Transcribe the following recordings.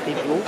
people.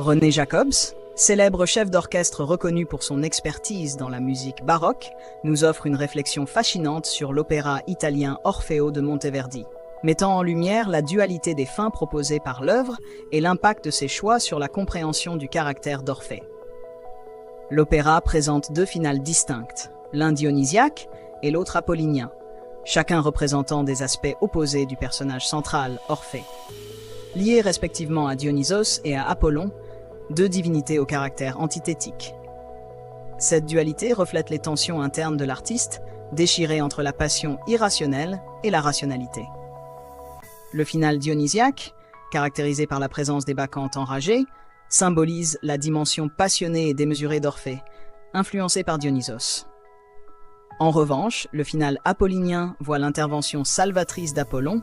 René Jacobs, célèbre chef d'orchestre reconnu pour son expertise dans la musique baroque, nous offre une réflexion fascinante sur l'opéra italien Orfeo de Monteverdi, mettant en lumière la dualité des fins proposées par l'œuvre et l'impact de ses choix sur la compréhension du caractère d'Orphée. L'opéra présente deux finales distinctes, l'un dionysiaque et l'autre apollinien, chacun représentant des aspects opposés du personnage central, Orphée. Liés respectivement à Dionysos et à Apollon, deux divinités au caractère antithétique. Cette dualité reflète les tensions internes de l'artiste, déchirées entre la passion irrationnelle et la rationalité. Le final dionysiaque, caractérisé par la présence des bacchantes enragées, symbolise la dimension passionnée et démesurée d'Orphée, influencée par Dionysos. En revanche, le final apollinien voit l'intervention salvatrice d'Apollon,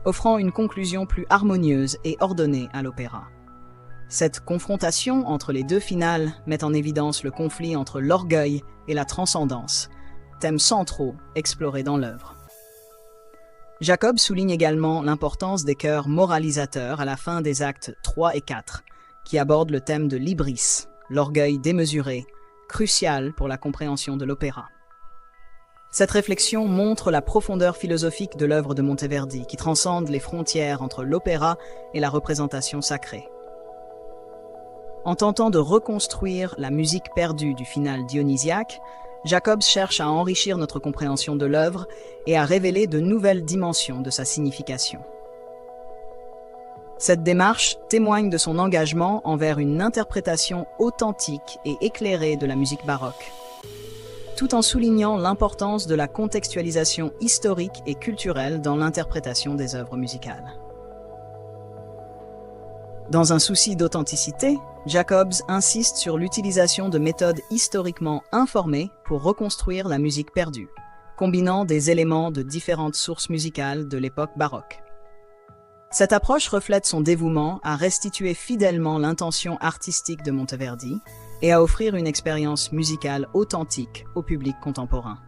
offrant une conclusion plus harmonieuse et ordonnée à l'opéra. Cette confrontation entre les deux finales met en évidence le conflit entre l'orgueil et la transcendance, thèmes centraux explorés dans l'œuvre. Jacob souligne également l'importance des chœurs moralisateurs à la fin des actes 3 et 4, qui abordent le thème de l'hybris, l'orgueil démesuré, crucial pour la compréhension de l'opéra. Cette réflexion montre la profondeur philosophique de l'œuvre de Monteverdi, qui transcende les frontières entre l'opéra et la représentation sacrée. En tentant de reconstruire la musique perdue du final dionysiaque, Jacobs cherche à enrichir notre compréhension de l'œuvre et à révéler de nouvelles dimensions de sa signification. Cette démarche témoigne de son engagement envers une interprétation authentique et éclairée de la musique baroque, tout en soulignant l'importance de la contextualisation historique et culturelle dans l'interprétation des œuvres musicales. Dans un souci d'authenticité, Jacobs insiste sur l'utilisation de méthodes historiquement informées pour reconstruire la musique perdue, combinant des éléments de différentes sources musicales de l'époque baroque. Cette approche reflète son dévouement à restituer fidèlement l'intention artistique de Monteverdi et à offrir une expérience musicale authentique au public contemporain.